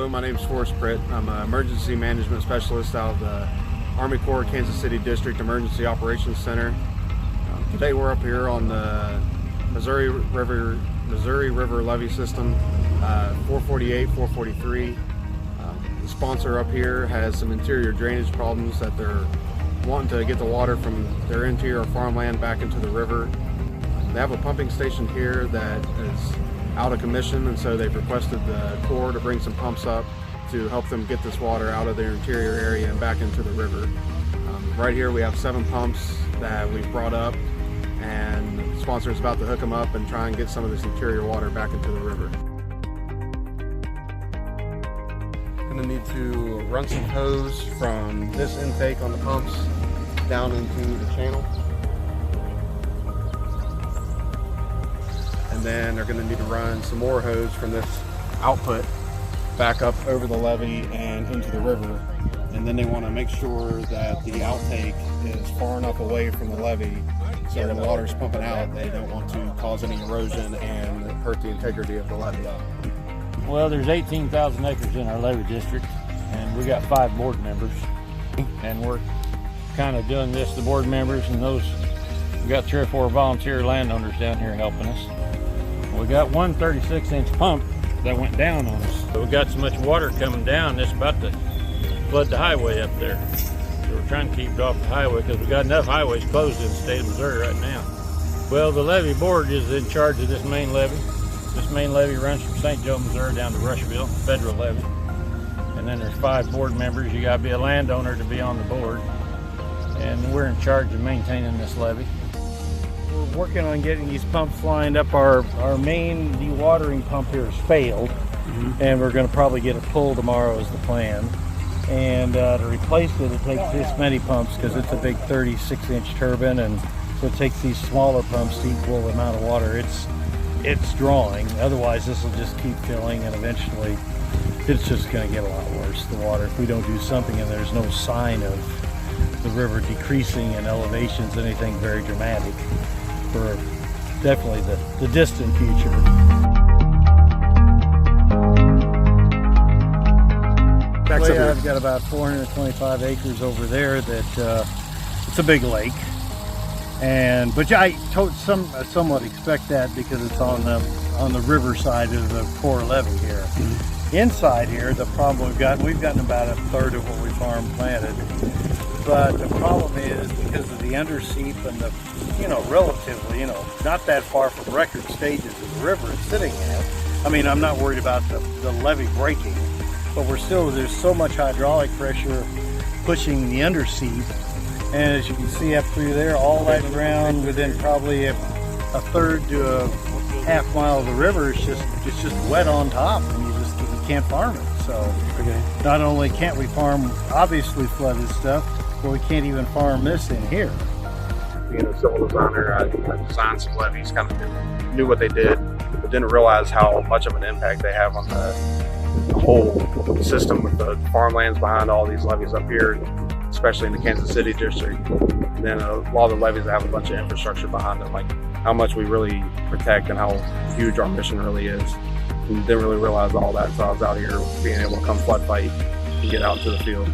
my name is Forrest Pritt. I'm an Emergency Management Specialist out of the Army Corps Kansas City District Emergency Operations Center. Today we're up here on the Missouri River Levee System, 448, 443. The sponsor up here has some interior drainage problems that they're wanting to get the water from their interior farmland back into the river. They have a pumping station here that is out of commission, and so they've requested the Corps to bring some pumps up to help them get this water out of their interior area and back into the river. Right here we have 7 pumps that we've brought up, and the sponsor is about to hook them up and try and get some of this interior water back into the river. Going to need to run some hose from this intake on the pumps down into the channel. And then they're going to need to run some more hose from this output back up over the levee and into the river. And then they want to make sure that the outtake is far enough away from the levee so when the water is pumping out, they don't want to cause any erosion and hurt the integrity of the levee. Well, there's 18,000 acres in our levee district, and we got 5 board members. And we're kind of doing this, the board members and those, we got 3 or 4 volunteer landowners down here helping us. We got one 36-inch pump that went down on us. We got so much water coming down, it's about to flood the highway up there. So we're trying to keep it off the highway because we got enough highways closed in the state of Missouri right now. Well, the levee board is in charge of this main levee. This main levee runs from St. Joe, Missouri down to Rushville, federal levee. And then there's 5 board members. You gotta be a landowner to be on the board. And we're in charge of maintaining this levee. We're working on getting these pumps lined up. Our main dewatering pump here has failed, and we're going to probably get it pulled tomorrow is the plan. And to replace it, it takes this many pumps because it's a big 36-inch turbine, and so it takes these smaller pumps to equal the amount of water it's drawing. Otherwise, this will just keep filling, and eventually it's just going to get a lot worse, the water, if we don't do something. And there's no sign of the river decreasing in elevations, anything very dramatic, for definitely the distant future. I've got about 425 acres over there that it's a big lake, but I somewhat expect that because it's on the river side of the core levee here. Inside here, the problem we've gotten about 1/3 of what we farm planted. But the problem is because of the underseep and the, relatively, not that far from record stages of the river it's sitting at. I mean, I'm not worried about the levee breaking, but there's so much hydraulic pressure pushing the underseep. And as you can see up through there, all that ground within probably a 1/3 to a 1/2 mile of the river is just wet on top, and you can't farm it. So not only can't we farm obviously flooded stuff, but we can't even farm this in here. Being a civil designer, I designed some levees, kind of knew what they did, but didn't realize how much of an impact they have on the whole system with the farmlands behind all these levees up here, especially in the Kansas City district. And then a lot of the levees that have a bunch of infrastructure behind them, like how much we really protect and how huge our mission really is. And didn't really realize all that, so I was out here being able to come flood fight and get out into the field.